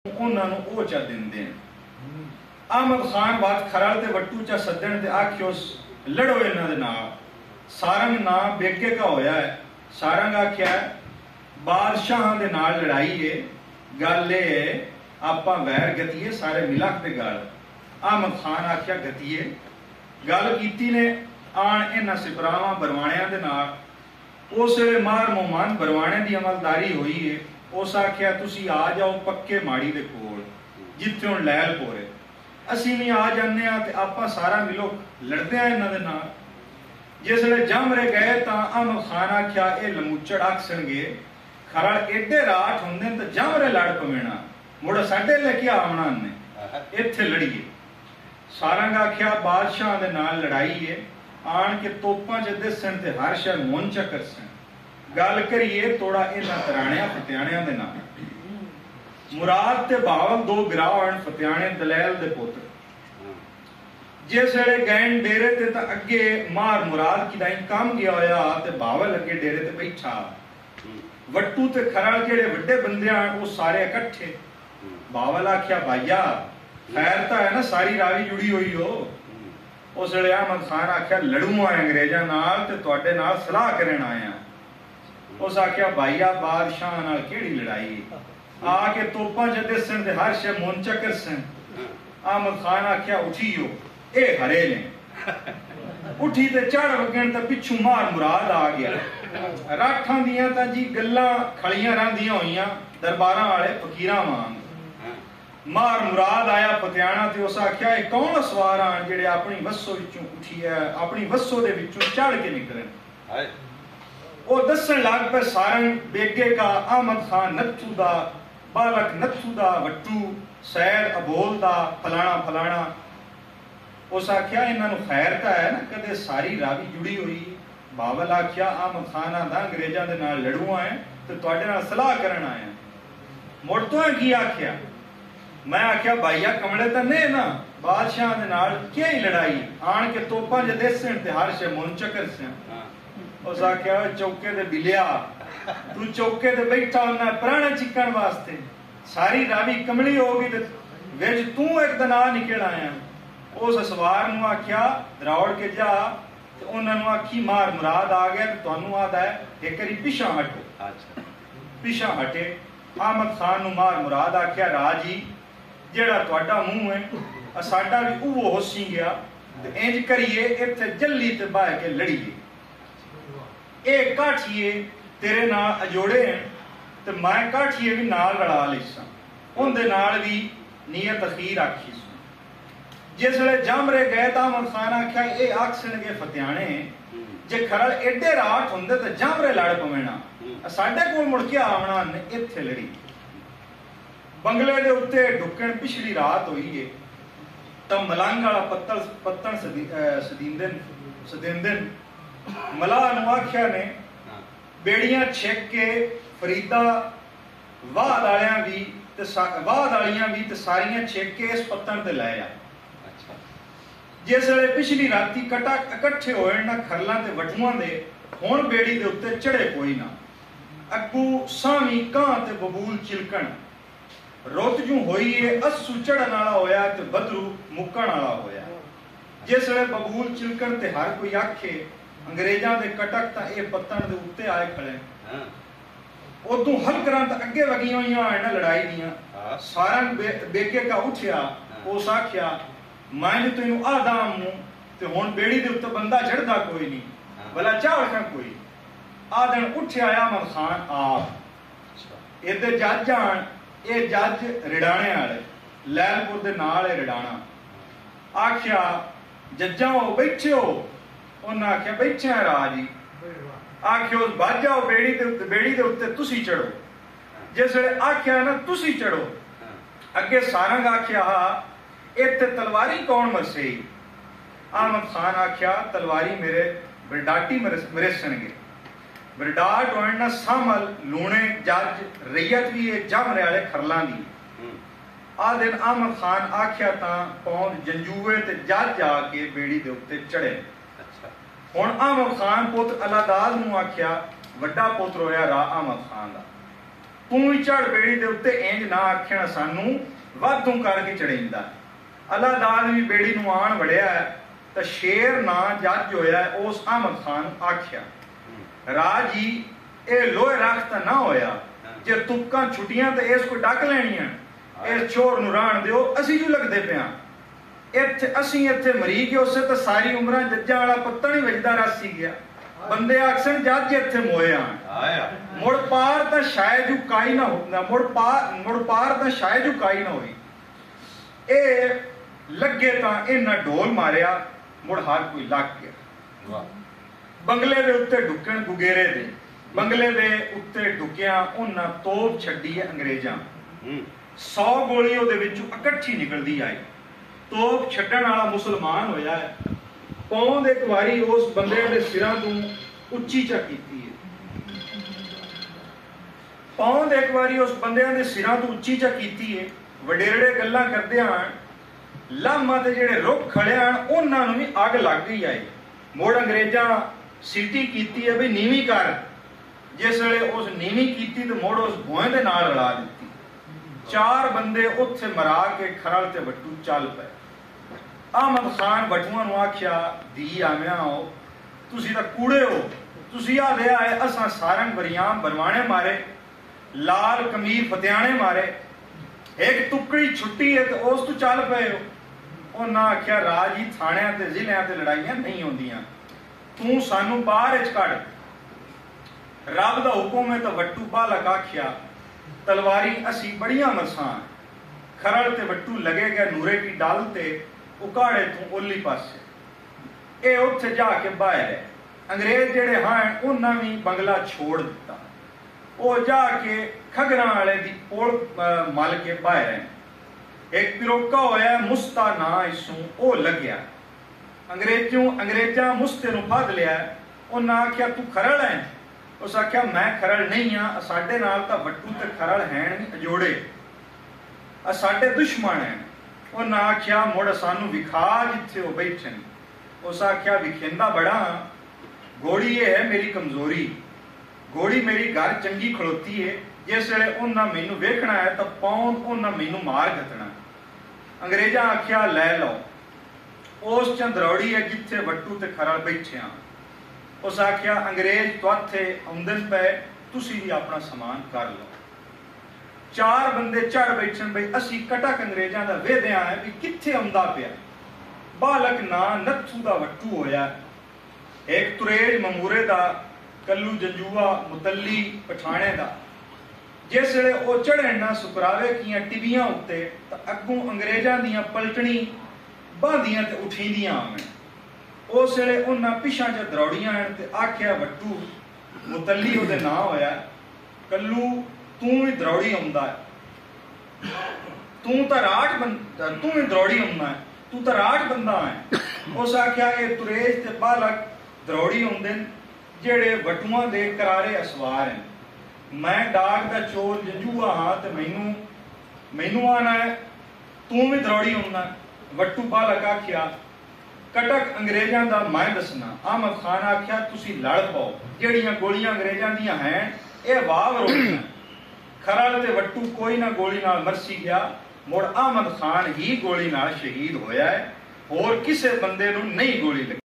उन्होंने वो चा देंदे हैं। अहमद खान बात खराल ते वट्टू चा सदन ते आख्यो लड़ो इन्हां दे नाल। सारंग ना बेके का होया है। सारंग आख्या है बादशाहां दे नाल लड़ाई है, गल ये आपां वैर गतीए सारे मिलक दे गल। अहमद खान आख्या गतीए गल कीती ने आन इन्हां सिपरावां बरवाणियां दे नाल। उस वेले मार मोहम्मद बरवाणे दी अमलदारी हुई है। उस आख्या तुसी आ जाओ पक्के माड़ी दे कोल जिथे हुण लैल पोरे, असी भी आ जाने ते आपां सारा मिलो लड़दे आ इन्हां दे नाल। जिसले जामरे गए तां अहमद खान आख्या ये लमूचड़ आखसणगे खरा एडे राठ हुंदे ते जामरे लड़ पवेना, मुड़ साडे लेके आवना ने इत्थे लड़िए। सारंग आख्या बादशाह दे नाल लड़ाई है, आन के तोपां च दिसन ते हर शै मुंह च करसन। गल करिए तोड़ा इन्हां तराणियां फत्याणियां दे नाल। मुराद ते बावल दो गिरावण फत्याणे दलैल दे पुत्र। जिस वेले गैन डेरे ते तां अगे मार मुराद की दाई काम गया होया ते बावल अगे डेरे ते बैठा। वट्टू ते खरल जेड़े वड्डे बंदे आन वो सारे इकट्ठे। बावल आख्या भाईया खैर तां है ना, सारी रावी जुड़ी हुई हो। उस वेले अहमद खान आख्या लड़ूं आए अंग्रेजां नाल ते तुहाडे नाल सलाह करन आया। उस आख्या भाईया बादशाह नाल केड़ी लड़ाई, आके तोपां च दिसन ते हर शै मुंह च करसन। अहमद खान आख्या उठियो ए हरे ने। उठी ते चढ़ वगन ते पिछू मार मुराद आ गया। राठां दियां तां जी गल्लां खड़ियां रहिंदियां होईयां दरबारां वाले फकीरां वांग। मार मुराद आया पतियाना ते उस आख्या ए कौन सवार आन जेड़े अपनी वस्सो विचों उठिया अपनी वस्सो दे विचों चढ़ के निकलन। वो दसन लग पे सारंग बेगे का अहमद खान नत्थू दा, बालक नत्थू दा, वट्टू सैद अबोल दा, फलाना फलाना। उस आख्या इन्हां नूं खैर तां है ना, कदे सारी रावी जुड़ी हुई। बावल आख्या अहमद खान दा अंग्रेजां दे नाल लड़ू आए ते तुहाडे नाल सलाह करन आया। मुड़ तो की आख्या? मैं आख्या भाईया कमले तां ने ना, बादशाह दे नाल क्या ही लड़ाई, आन के तोपां च देसन ते हर शै मुंह च करसन। उस आख्या चौके ते बिलिया तू चौके ते बैठा होना पुराने चिकन वास्ते, सारी रावी कमली होगी ते विच तू एक दिन आ निकल आया। उस सवार नूं आख्या दरौड़ के जा ते उन्हां नूं आखी मार मुराद आ गया ते तुहानूं आदा है एक बारी पिछां हटो। पिछां हटे। अहमद खान नूं मार मुराद आख्या राजी जेड़ा तुहाडा मूंह है साडा भी उवो होसी गया ते इंज करिए इत्थे जल्ली ते बाह के लड़िए। ए काठिए तेरे नाल अजोड़े हैं ते मैं काठिए भी नाल लड़ा लैसा, उनदे नाल भी नीयत अखीर आखी सुन। जिस वेले जामरे गए तां अहमद खान आख्या ए आखसणगे फत्याणे जे खरा एडे राठ हुंदे ते जामरे लड़ पवेना, साडे कोल मुड़ के आवना ने इत्थे लड़ी। बंगले दे उत्ते ढुकण पिछली रात होई है तां मलंग वाला पत्तन सदिंदन मलाह नूं आख्या ने बेड़ियां छिक के फरीदा वाद वालियां भी ते सारियां छिक के इस पत्तन ते लै आ। जिस वेले पिछली राती कटा इकट्ठे होए ना खरलां ते वटुआं दे, हुण बेड़ी दे उत्ते चढ़े कोई ना। अग्गू सावी कां ते बबूल चिलकण। रुत जूं होई है अस्सू चढ़न वाला होया ते बदरू मुक्कण वाला होया। जिस वेले बबूल चिलकण ते हर कोई आखे अंग्रेजां दे कटक तां ए पत्तन दे उत्ते आए खड़े। उदों हलकरां तां अगे वगियां होईयां ना लड़ाई दियां। सारंग बेगे का उठिया। उस आख्या मैं जो तेनू आदाम हूं ते हुण बेड़ी दे उत्ते बंदा चढ़दा कोई नहीं, भला चावल खां कोई। आदन उठिया अहमद खान आप इधर जज आन, ये जज रिडाणे वाले लैलपुर दे नाल है रिडाणा। आख्या जज्जां हो बैठे हो? उन्हें आख्या बैठे हैं राजी। आख्यो बज जाओ बेड़ी दे उत्ते तुसी चढ़ो। जिस वेले आख्या ना तुसी चढ़ो, अगे सारंग आख्या हा इत्थे तलवारी कौन मरसे? अहमद खान आख्या तलवारी मेरे बरडाटी मरेसणगे। बरडाट होण ना सामल लूणे जज रैयत भी है जामरे वाले खरलां दी। आ दिन अहमद खान आख्या तां पौंद जंजूए ते जज आके बेड़ी दे उत्ते चढ़े। हुण अहमद खान पुत्र अलादाद नूं आख्या वड्डा पुत्र होया रा अहमद खान दा। तू ही झड़ बेड़ी दे उत्ते इंज ना आखिया सानू वाधू करके चढ़ेंदा। अलादाद भी बेड़ी नूं आण वड़िया है तो शेर ना जज होया उस अहमद खान आख्या राजी ये लोहे रख तो ना होया जे तुक्कां छुट्टियां तो इस को डक लैनियां इस चोर नूं राण दिओ असीं जो लगदे पिया इत्थे असीं इत्थे मरी गए उसे तो सारी उम्र जज्जां वाला पत्ता नहीं वजदा रसी गया बंदे अक्सर जज इत्थे मोए आण मुड़ पार तो शायद उकाई ना हो मुड़ पार तो शायद उकाई ना होई ए लगे तो इन्हां ढोल मारिया मुड़ हर कोई लग गया। बंगले दे उत्ते ढुकण गुगेरे दे बंगले दे उत्ते ढुकिया उन्हां तोप छड्डी है अंग्रेजां 100 गोली उहदे विचों इकट्ठी निकलदी आई। तोप छड्डण वाला मुसलमान होया है पौंद एक वारी उस बंदे दे सिरां तों उच्ची चा कीती है पौंद एक वारी उस बंदे दे सिरां तों उच्ची चा कीती है। वडेरड़े गल्लां करदे आण लामा ते जेड़े रुख खड़े आण उन्हां नूं भी अग लग गई आई। मुड़ अंग्रेजां सीटी कीती है भी नीवी कर जिस वेले उस नीवी कीती ते मुड़ उस भोए दे नाल रला दित्ती। 4 बंदे उत्थे मरा के खरल ते वट्टू चल पे। अहमद खान बटुआं नूं आख्या धी आमिया हो तुसी तां कूड़े हो तुसी आदे आए असां सारंग बरियाम बनवाने मारे लाल कमीर फतेहाने मारे एक टुकड़ी छुट्टी है तो उस तू चल पे हो। उन्हां आख्या राज ही थाणियां ते जिलियां ते लड़ाइयां नहीं होंदियां तू सानू बाहर च कढ रब दा हुक्म है तो वट्टू बालक आख्या तलवारी असी बड़ियां मरसां खरल ते वट्टू लगे गए नूरे की डाल ते उकाड़े तू ओली पासे ए उत्थे जाके बाहर है। अंग्रेज जेड़े हैं उन्हां भी बंगला छोड़ दिता वो जाके खगरां वाले दी पोल मल के बाहर है। एक पिरोका होया मुस्ता ना इसू ओ लग्या अंग्रेजा मुस्ते नूं फड़ लिया। उन्हां आख्या तू खरल है उस आख्या मैं खरल नहीं हाँ साडे नाल तां वट्टू ते खरल हैं नहीं अजोड़े साडे दुश्मन हैं। उन्हां आख्या मुड़ सानू विखा जिथे वो बैठे उस आख्या विखेंदा बड़ा घोड़ी ये है मेरी कमजोरी घोड़ी मेरी घर चंगी खड़ोती है जिस वेले उन्हां मैनू वेखना है तो पौंद उन्हां मैनू मार घतना। अंग्रेजा आख्या लै लो उस चंद्रौड़ी है जिथे वट्टू ते खरल बैठे हाँ। उस आख्या अंग्रेज तुथे आउंदे पे तुसी भी अपना समान कर लो। 4 बंदे चढ़ बैठन बई असी कटक अंग्रेजां दा वेदिया है भी किथे आउंदा पिया। बालक ना नत्थू दा वट्टू होया एक तुरेज ममूरे दा कल्लू जंजूआ मुतली पठाणे दा जिस वेले ओ चढ़े ना सुकरावे कियां टिबियां उत्ते तां अग्गों अंग्रेजां दियां पलटनी बांदियां ते उठींदियां आवें। उस वेले उन्हां पिछां च दरौड़ियां ते आख्या वट्टू मुतली ओहदे नां होया कल्लू तू भी दरौड़ी आउंदा है तू तां राठ तू भी दरौड़ी आउंदा है तू तां राठ बंदा है। उस आख्या ये तुरेज ते बालक दरौड़ी आउंदे जेड़े वटुआं दे करारे असवार हैं मैं डाक दा चोर जंजूआ हाँ तो मैनू आना है तू भी दरौड़ी आउंदा। वट्टू बालक आख्या कटक अंग्रेजां दा मैं दसना। अहमद खान आख्या तुसी लड़ पाओ जेड़ियां गोलियां अंग्रेजां दियां हैं ये वाव रोकना। खरल ते वट्टू कोई ना गोली नाल मरसी गया मुड़ अहमद खान ही गोली नाल शहीद होया है होर किसे बंदे नूं नहीं गोली लगी।